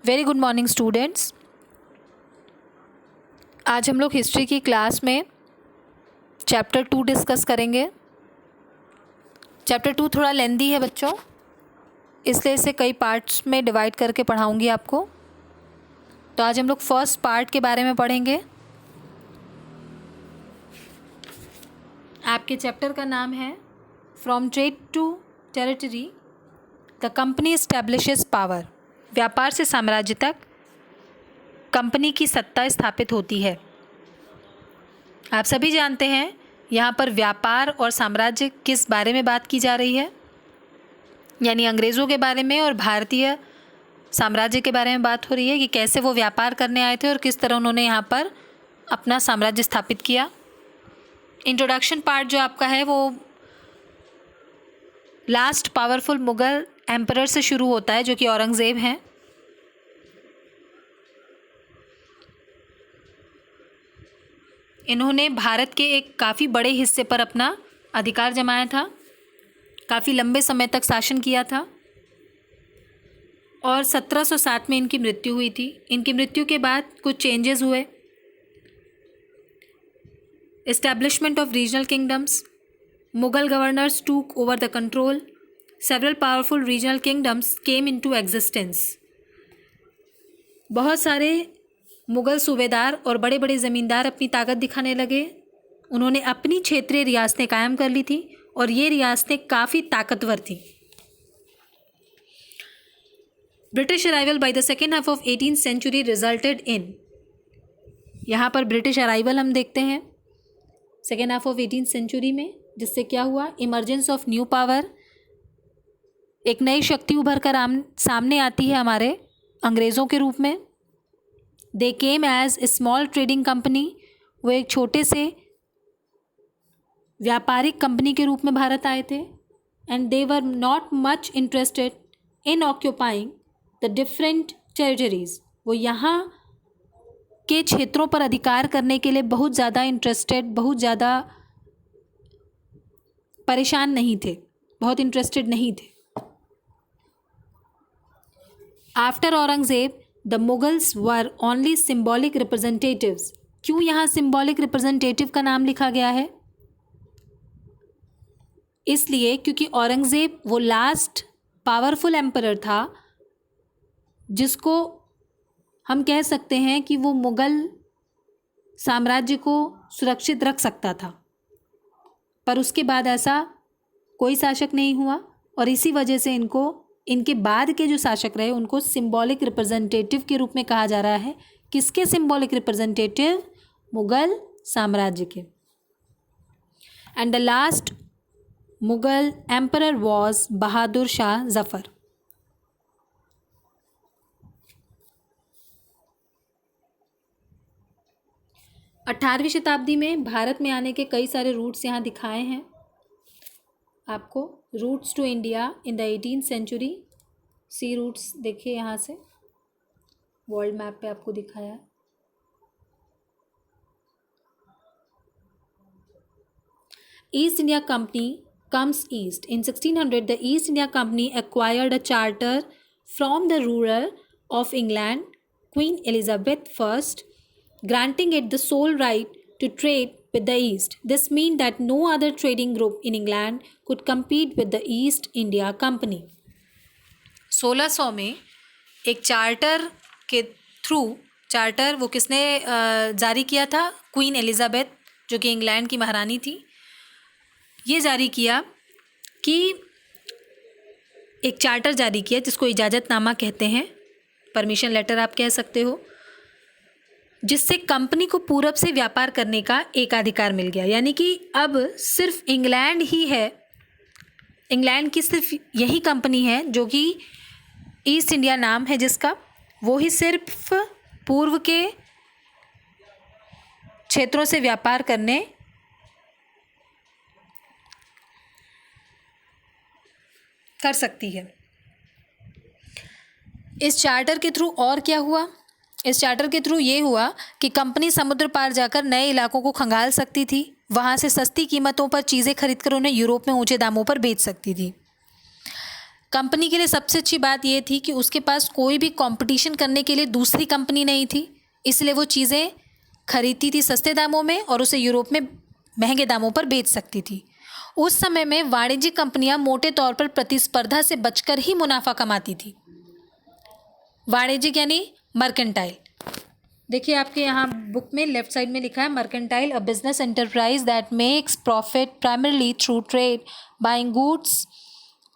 Very good morning students. आज हम लोग हिस्ट्री की क्लास में चैप्टर 2 डिस्कस करेंगे। चैप्टर 2 थोड़ा लेंदी है बच्चों, इसलिए इसे कई पार्ट्स में डिवाइड करके पढ़ाऊंगी आपको। तो आज हम लोग फर्स्ट पार्ट के बारे में पढ़ेंगे। आपके चैप्टर का नाम है from trade to territory the company establishes power. व्यापार से साम्राज्य तक कंपनी की सत्ता स्थापित होती है। आप सभी जानते हैं यहाँ पर व्यापार और साम्राज्य किस बारे में बात की जा रही है, यानी अंग्रेज़ों के बारे में और भारतीय साम्राज्य के बारे में बात हो रही है कि कैसे वो व्यापार करने आए थे और किस तरह उन्होंने यहाँ पर अपना साम्राज्य स्थापित किया। इंट्रोडक्शन पार्ट जो आपका है वो लास्ट पावरफुल मुग़ल एम्परर से शुरू होता है, जो कि औरंगज़ेब हैं। इन्होंने भारत के एक काफ़ी बड़े हिस्से पर अपना अधिकार जमाया था, काफ़ी लंबे समय तक शासन किया था और 1707 में इनकी मृत्यु हुई थी। इनकी मृत्यु के बाद कुछ चेंजेस हुए। Establishment of regional kingdoms, Mughal governors took over the control, several powerful regional kingdoms came into existence. बहुत सारे मुग़ल सूबेदार और बड़े बड़े ज़मींदार अपनी ताकत दिखाने लगे। उन्होंने अपनी क्षेत्रीय रियासतें कायम कर ली थी और ये रियासतें काफ़ी ताकतवर थीं। British arrival by the second half of 18th century resulted in, यहाँ पर ब्रिटिश अराइवल हम देखते हैं second half of 18th century में, जिससे क्या हुआ, इमर्जेंस ऑफ न्यू पावर, एक नई शक्ति उभर कर सामने आती है हमारे अंग्रेज़ों के रूप में। They came as a small trading company, वो एक छोटे से व्यापारिक कंपनी के रूप में भारत आए थे। And they were not much interested in occupying the different territories, वो यहाँ के क्षेत्रों पर अधिकार करने के लिए बहुत ज़्यादा इंटरेस्टेड, बहुत ज़्यादा परेशान नहीं थे, बहुत इंटरेस्टेड नहीं थे। After Aurangzeb the Mughals were only symbolic representatives. क्यों यहाँ सिम्बॉलिक रिप्रेजेंटेटिव का नाम लिखा गया है? इसलिए क्योंकि औरंगज़ेब वो लास्ट पावरफुल एम्परर था जिसको हम कह सकते हैं कि वो मुग़ल साम्राज्य को सुरक्षित रख सकता था, पर उसके बाद ऐसा कोई शासक नहीं हुआ और इसी वजह से इनके बाद के जो शासक रहे उनको सिंबॉलिक रिप्रेजेंटेटिव के रूप में कहा जा रहा है। किसके सिंबॉलिक रिप्रेजेंटेटिव? मुग़ल साम्राज्य के। And the last Mughal emperor was Bahadur Shah Zafar. अठारहवीं शताब्दी में भारत में आने के कई सारे रूट्स यहाँ दिखाए हैं आपको। Routes to India in the 18th century, sea routes देखिए, यहाँ से वर्ल्ड मैप पे आपको दिखाया है। East India Company comes east. In 1600 the East India Company acquired a charter from the ruler of England Queen Elizabeth first, granting it the sole right to trade with the East. This meant that no other trading group in England could compete with the East India Company. 1600 में एक charter के through, charter वो किसने जारी किया था? Queen Elizabeth, जो कि इंग्लैंड की महारानी थी। ये जारी किया कि एक चार्टर जारी किया जिसको इजाज़तनामा कहते हैं, परमिशन लेटर आप कह सकते हो, जिससे कंपनी को पूरब से व्यापार करने का एकाधिकार मिल गया। यानी कि अब सिर्फ इंग्लैंड ही है, इंग्लैंड की सिर्फ यही कंपनी है जो कि ईस्ट इंडिया नाम है जिसका, वो ही सिर्फ पूर्व के क्षेत्रों से व्यापार करने कर सकती है। इस चार्टर के थ्रू और क्या हुआ? इस चार्टर के थ्रू ये हुआ कि कंपनी समुद्र पार जाकर नए इलाकों को खंगाल सकती थी, वहाँ से सस्ती कीमतों पर चीज़ें खरीदकर उन्हें यूरोप में ऊंचे दामों पर बेच सकती थी। कंपनी के लिए सबसे अच्छी बात ये थी कि उसके पास कोई भी कंपटीशन करने के लिए दूसरी कंपनी नहीं थी, इसलिए वो चीज़ें खरीदती थी सस्ते दामों में और उसे यूरोप में महंगे दामों पर बेच सकती थी। उस समय में वाणिज्यिक कंपनियां मोटे तौर पर प्रतिस्पर्धा से बचकर ही मुनाफा कमाती थी। वाणिज्यिक यानी मर्केंटाइल। देखिए आपके यहाँ बुक में लेफ्ट साइड में लिखा है mercantile, a business enterprise that makes profit primarily through trade, buying goods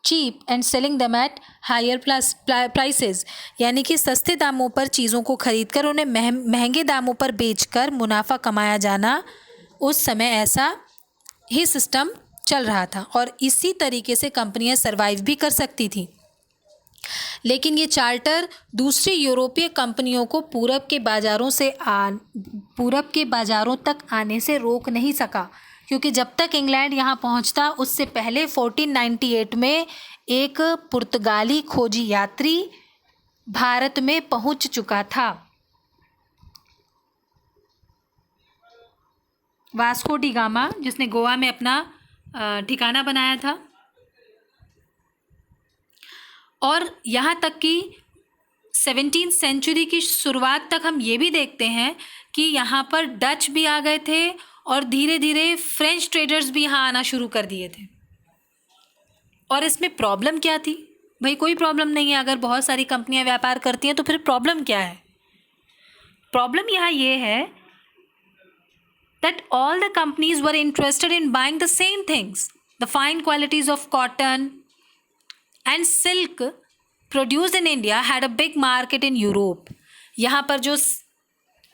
cheap and selling them at higher prices, यानी कि सस्ते दामों पर चीज़ों को खरीदकर उन्हें महंगे दामों पर बेचकर मुनाफा कमाया जाना। उस समय ऐसा ही सिस्टम चल रहा था और इसी तरीके से कंपनियां सर्वाइव भी कर सकती थी। लेकिन ये चार्टर दूसरी यूरोपीय कंपनियों को पूरब के बाज़ारों तक आने से रोक नहीं सका, क्योंकि जब तक इंग्लैंड यहाँ पहुँचता उससे पहले 1498 में एक पुर्तगाली खोजी यात्री भारत में पहुँच चुका था। वास्को डी गामा, जिसने गोवा में अपना ठिकाना बनाया था। और यहाँ तक कि 17वीं सेंचुरी की शुरुआत तक हम ये भी देखते हैं कि यहाँ पर डच भी आ गए थे और धीरे धीरे फ्रेंच ट्रेडर्स भी यहाँ आना शुरू कर दिए थे। और इसमें प्रॉब्लम क्या थी? भाई कोई प्रॉब्लम नहीं है, अगर बहुत सारी कंपनियाँ व्यापार करती हैं तो फिर प्रॉब्लम क्या है? प्रॉब्लम यहाँ ये है that all the companies were interested in buying the same things, the fine qualities of cotton and silk produced in India had a big market in Europe. यहाँ पर जो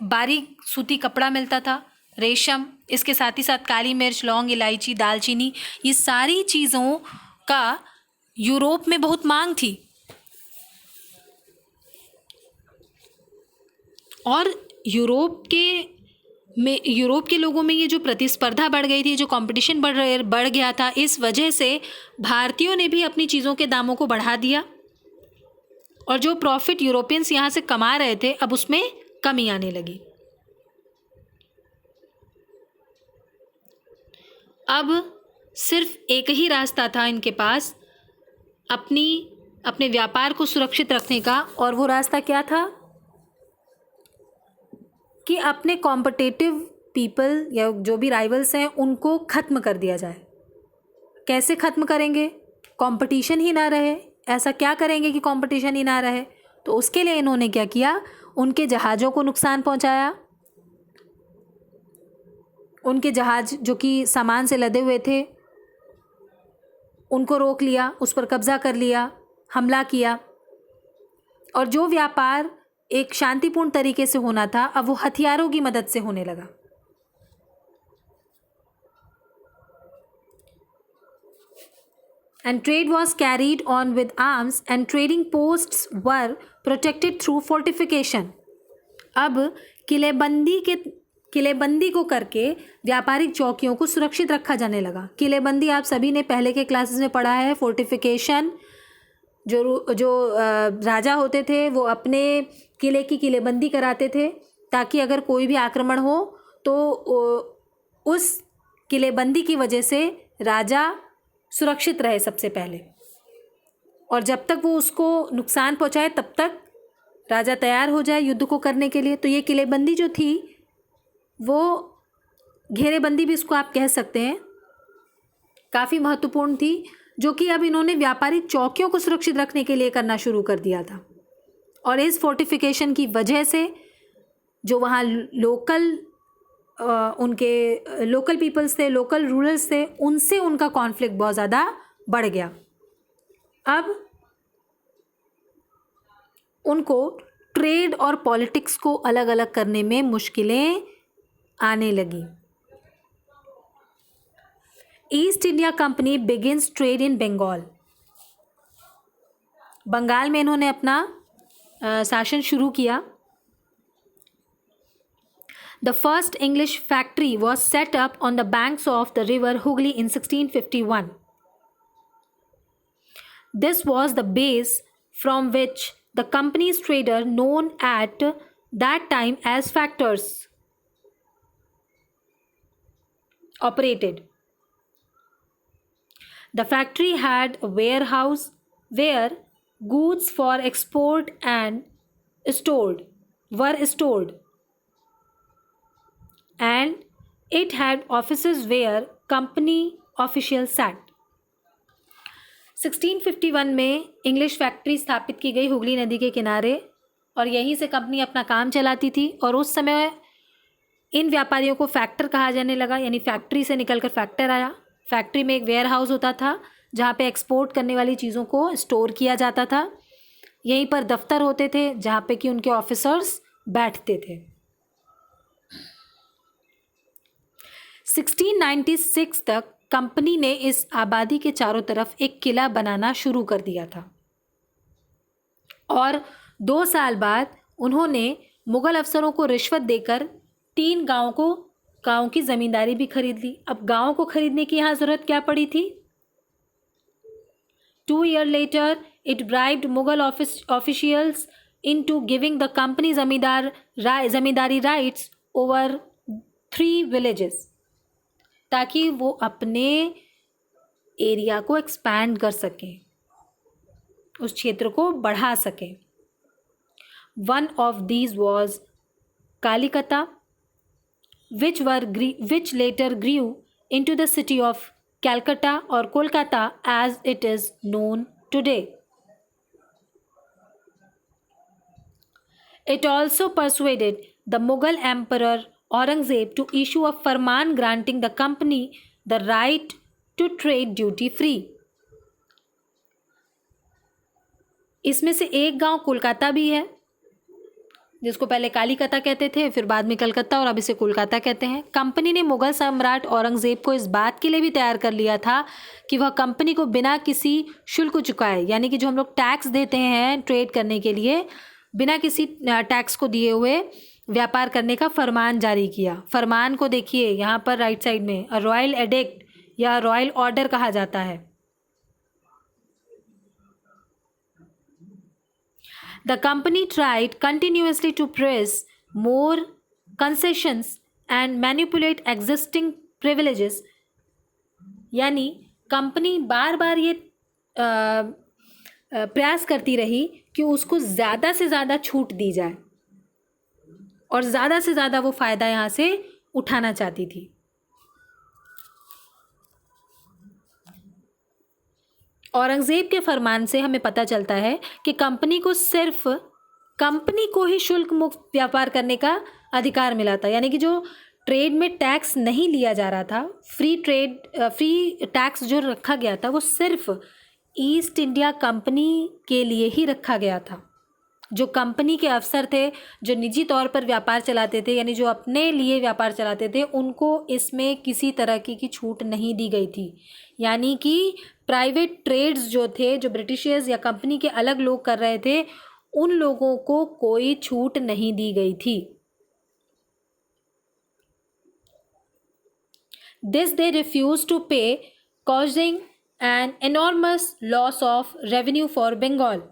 बारीक सूती कपड़ा मिलता था, रेशम, इसके साथ ही साथ काली मिर्च, लौंग, इलायची, दालचीनी, ये सारी चीज़ों का यूरोप में बहुत मांग थी। और यूरोप के लोगों में ये जो प्रतिस्पर्धा बढ़ गई थी, जो कंपटीशन बढ़ गया था, इस वजह से भारतीयों ने भी अपनी चीज़ों के दामों को बढ़ा दिया और जो प्रॉफिट यूरोपियंस यहाँ से कमा रहे थे अब उसमें कमी आने लगी। अब सिर्फ एक ही रास्ता था इनके पास अपने व्यापार को सुरक्षित रखने का, और वो रास्ता क्या था कि अपने कॉम्पिटिटिव पीपल या जो भी राइवल्स हैं उनको ख़त्म कर दिया जाए। कैसे ख़त्म करेंगे? कंपटीशन ही ना रहे। ऐसा क्या करेंगे कि कंपटीशन ही ना रहे? तो उसके लिए इन्होंने क्या किया, उनके जहाज़ों को नुकसान पहुंचाया। उनके जहाज़ जो कि सामान से लदे हुए थे उनको रोक लिया, उस पर कब्ज़ा कर लिया, हमला किया। और जो व्यापार एक शांतिपूर्ण तरीके से होना था अब वो हथियारों की मदद से होने लगा। And trade was carried on with arms and trading posts were protected through fortification. अब किलेबंदी को करके व्यापारिक चौकियों को सुरक्षित रखा जाने लगा। किलेबंदी आप सभी ने पहले के क्लासेस में पढ़ा है। फोर्टिफिकेशन, जो राजा होते थे वो अपने किले की किलेबंदी कराते थे ताकि अगर कोई भी आक्रमण हो तो उस किलेबंदी की वजह से राजा सुरक्षित रहे सबसे पहले, और जब तक वो उसको नुकसान पहुंचाए तब तक राजा तैयार हो जाए युद्ध को करने के लिए। तो ये किलेबंदी जो थी वो घेरेबंदी भी इसको आप कह सकते हैं, काफ़ी महत्वपूर्ण थी, जो कि अब इन्होंने व्यापारिक चौकियों को सुरक्षित रखने के लिए करना शुरू कर दिया था। और इस फोर्टिफिकेशन की वजह से जो वहाँ उनके लोकल पीपल्स थे, लोकल रूरल्स थे, उनसे उनका कॉन्फ्लिक्ट बहुत ज़्यादा बढ़ गया। अब उनको ट्रेड और पॉलिटिक्स को अलग अलग करने में मुश्किलें आने लगी। East India Company begins trade in Bengal. Bengal में इन्होंने अपना शासन शुरू किया। The first English factory was set up on the banks of the river Hooghly in 1651. This was the base from which the company's trader known at that time as factors operated. The factory had a warehouse, ware goods for export and stored and it had offices where company officials sat. 1651 में English factory स्थापित की गई हुगली नदी के किनारे और यहीं से कंपनी अपना काम चलाती थी। और उस समय इन व्यापारियों को फैक्टर कहा जाने लगा, यानी फैक्ट्री से निकलकर फैक्टर आया। फैक्ट्री में एक वेयर हाउस होता था जहाँ पे एक्सपोर्ट करने वाली चीज़ों को स्टोर किया जाता था। यहीं पर दफ्तर होते थे जहाँ पे कि उनके ऑफिसर्स बैठते थे। 1696 तक कंपनी ने इस आबादी के चारों तरफ एक किला बनाना शुरू कर दिया था और 2 साल बाद उन्होंने मुग़ल अफसरों को रिश्वत देकर 3 गाँव की ज़मींदारी भी खरीद ली। अब गाँव को खरीदने की यहाँ ज़रूरत क्या पड़ी थी? 2 years later, it bribed Mughal officials into giving the company ज़मींदारी rights over 3 villages, ताकि वो अपने एरिया को एक्सपैंड कर सकें, उस क्षेत्र को बढ़ा सकें। One of these was Kalikata, which later grew into the city of Calcutta or Kolkata as it is known today. It also persuaded the Mughal Emperor Aurangzeb to issue a farman granting the company the right to trade duty free. इसमें से एक गांव कोलकाता भी है, जिसको पहले कालीकता कहते थे, फिर बाद में कलकत्ता और अब इसे कोलकाता कहते हैं। कंपनी ने मुग़ल सम्राट औरंगज़ेब को इस बात के लिए भी तैयार कर लिया था कि वह कंपनी को बिना किसी शुल्क चुकाए, यानी कि जो हम लोग टैक्स देते हैं ट्रेड करने के लिए, बिना किसी टैक्स को दिए हुए व्यापार करने का फरमान जारी किया। फरमान को देखिए यहाँ पर राइट साइड में, रॉयल एडिक्ट या रॉयल ऑर्डर कहा जाता है। The company tried continuously to press more concessions and manipulate existing privileges, यानी कंपनी बार बार ये प्रयास करती रही कि उसको ज़्यादा से ज़्यादा छूट दी जाए और ज़्यादा से ज़्यादा वो फ़ायदा यहाँ से उठाना चाहती थी। औरंगज़ेब के फरमान से हमें पता चलता है कि कंपनी को ही शुल्क मुक्त व्यापार करने का अधिकार मिला था, यानी कि जो ट्रेड में टैक्स नहीं लिया जा रहा था, फ्री टैक्स जो रखा गया था वो सिर्फ ईस्ट इंडिया कंपनी के लिए ही रखा गया था। जो कंपनी के अफसर थे, जो निजी तौर पर व्यापार चलाते थे, यानी जो अपने लिए व्यापार चलाते थे, उनको इसमें किसी तरह की छूट नहीं दी गई थी। यानी कि प्राइवेट ट्रेड्स जो थे, जो ब्रिटिशर्स या कंपनी के अलग लोग कर रहे थे, उन लोगों को कोई छूट नहीं दी गई थी। This they refused to pay, causing an enormous loss of revenue for Bengal.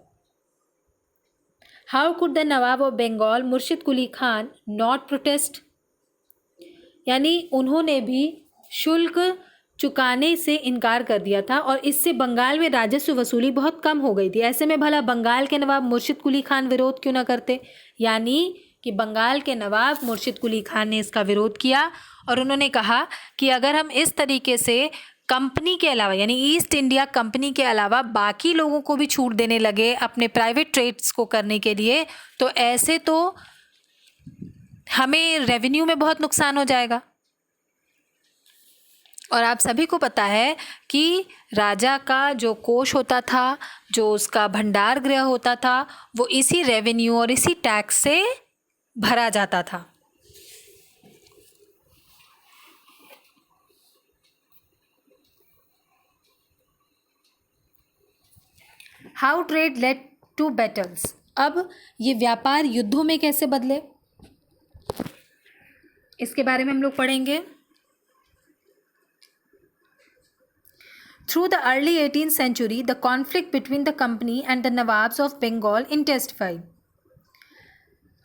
How could the Nawab of Bengal, मुर्शिद कुली खान, not protest? यानी उन्होंने भी शुल्क चुकाने से इनकार कर दिया था और इससे बंगाल में राजस्व वसूली बहुत कम हो गई थी। ऐसे में भला बंगाल के नवाब मुर्शिद कुली खान विरोध क्यों ना करते? यानी कि बंगाल के नवाब मुर्शिद कुली खान ने इसका विरोध किया और उन्होंने कहा कि अगर हम इस तरीके से कंपनी के अलावा, यानी ईस्ट इंडिया कंपनी के अलावा बाकी लोगों को भी छूट देने लगे अपने प्राइवेट ट्रेड्स को करने के लिए, तो ऐसे तो हमें रेवेन्यू में बहुत नुकसान हो जाएगा। और आप सभी को पता है कि राजा का जो कोष होता था, जो उसका भंडार गृह होता था, वो इसी रेवेन्यू और इसी टैक्स से भरा जाता था। How trade led to battles. अब ये व्यापार युद्धों में कैसे बदले, इसके बारे में हम लोग पढ़ेंगे। Through the early 18th century, the conflict between the company and the Nawabs of Bengal intensified.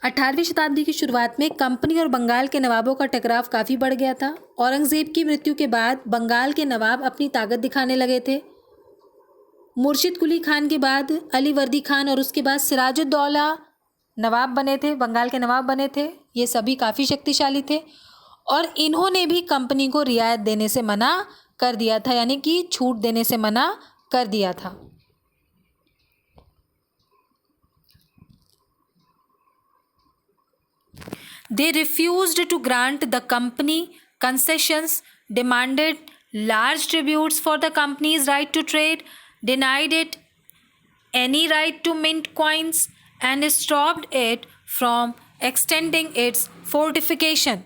18वीं शताब्दी की शुरुआत में कंपनी और बंगाल के नवाबों का टकराव काफ़ी बढ़ गया था। औरंगज़ेब की मृत्यु के बाद बंगाल के नवाब अपनी ताकत दिखाने लगे थे। मुर्शिद कुली खान के बाद अली वर्दी खान और उसके बाद सिराजुद्दौला नवाब बने थे, बंगाल के नवाब बने थे। ये सभी काफ़ी शक्तिशाली थे और इन्होंने भी कंपनी को रियायत देने से मना कर दिया था, यानी कि छूट देने से मना कर दिया था। They refused to grant the company concessions, demanded large tributes for the company's right to trade, denied it any right to mint coins, and stopped it from extending its fortification.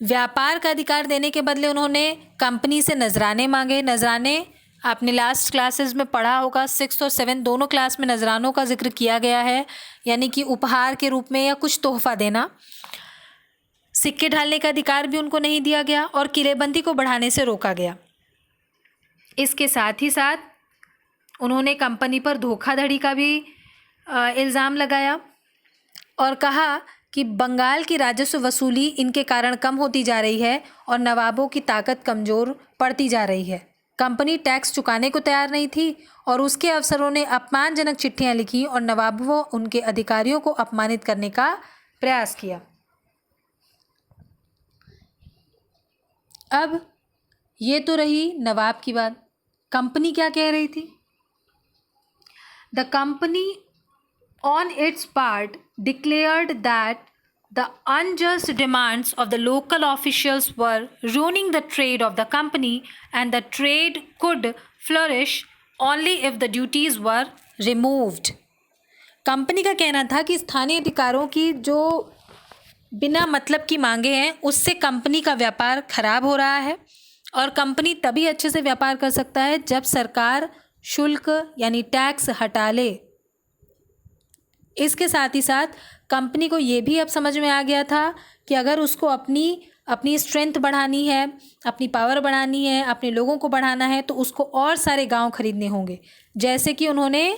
व्यापार का अधिकार देने के बदले उन्होंने कंपनी से नजराने मांगे। नजराने आपने लास्ट क्लासेस में पढ़ा होगा, 6 और 7 दोनों क्लास में नजरानों का जिक्र किया गया है, यानी कि उपहार के रूप में या कुछ तोहफा देना। सिक्के ढालने का अधिकार भी उनको नहीं दिया गया और किलेबंदी को बढ़ाने से रोका गया। इसके साथ ही साथ उन्होंने कंपनी पर धोखाधड़ी का भी इल्ज़ाम लगाया और कहा कि बंगाल की राजस्व वसूली इनके कारण कम होती जा रही है और नवाबों की ताकत कमज़ोर पड़ती जा रही है। कंपनी टैक्स चुकाने को तैयार नहीं थी और उसके अफसरों ने अपमानजनक चिट्ठियां लिखी और नवाबों उनके अधिकारियों को अपमानित करने का प्रयास किया। अब ये तो रही नवाब की बात। कंपनी क्या कह रही थी? The company on its part declared that the unjust demands of the local officials were ruining the trade of the company and the trade could flourish only if the duties were removed. Company का कहना था कि स्थानीय अधिकारों की जो बिना मतलब की मांगे हैं उससे कंपनी का व्यापार खराब हो रहा है और कंपनी तभी अच्छे से व्यापार कर सकता है जब सरकार शुल्क यानी टैक्स हटा ले। इसके साथ ही साथ कंपनी को ये भी अब समझ में आ गया था कि अगर उसको अपनी स्ट्रेंथ बढ़ानी है, अपनी पावर बढ़ानी है, अपने लोगों को बढ़ाना है तो उसको और सारे गांव खरीदने होंगे। जैसे कि उन्होंने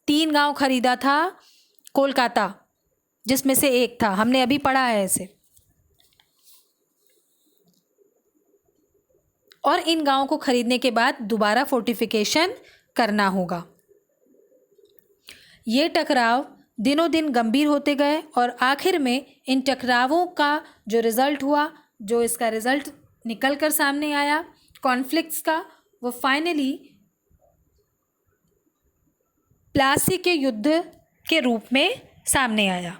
3 गांव खरीदा था कोलकाता, जिसमें से एक था, हमने अभी पढ़ा है इसे। और इन गांवों को खरीदने के बाद दोबारा फोर्टिफिकेशन करना होगा। ये टकराव दिनों दिन गंभीर होते गए और आखिर में इन टकरावों का जो रिज़ल्ट हुआ, जो इसका रिज़ल्ट निकल कर सामने आया कॉन्फ्लिक्ट्स का, वो फाइनली प्लासी के युद्ध के रूप में सामने आया।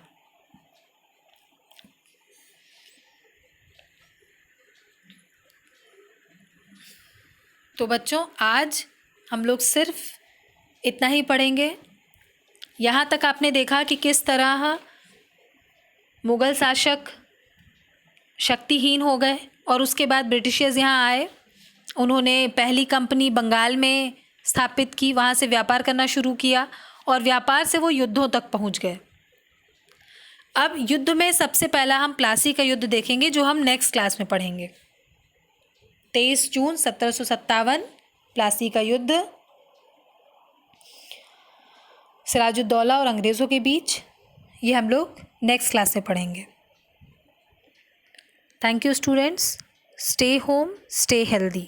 तो बच्चों आज हम लोग सिर्फ इतना ही पढ़ेंगे। यहाँ तक आपने देखा कि किस तरह मुग़ल शासक शक्तिहीन हो गए और उसके बाद ब्रिटिशर्स यहाँ आए। उन्होंने पहली कंपनी बंगाल में स्थापित की, वहाँ से व्यापार करना शुरू किया और व्यापार से वो युद्धों तक पहुँच गए। अब युद्ध में सबसे पहला हम प्लासी का युद्ध देखेंगे जो हम नेक्स्ट क्लास में पढ़ेंगे। 23 जून 1757 प्लासी का युद्ध सिराजुद्दौला और अंग्रेज़ों के बीच, ये हम लोग नेक्स्ट क्लास में पढ़ेंगे। Thank you students, stay home, stay healthy.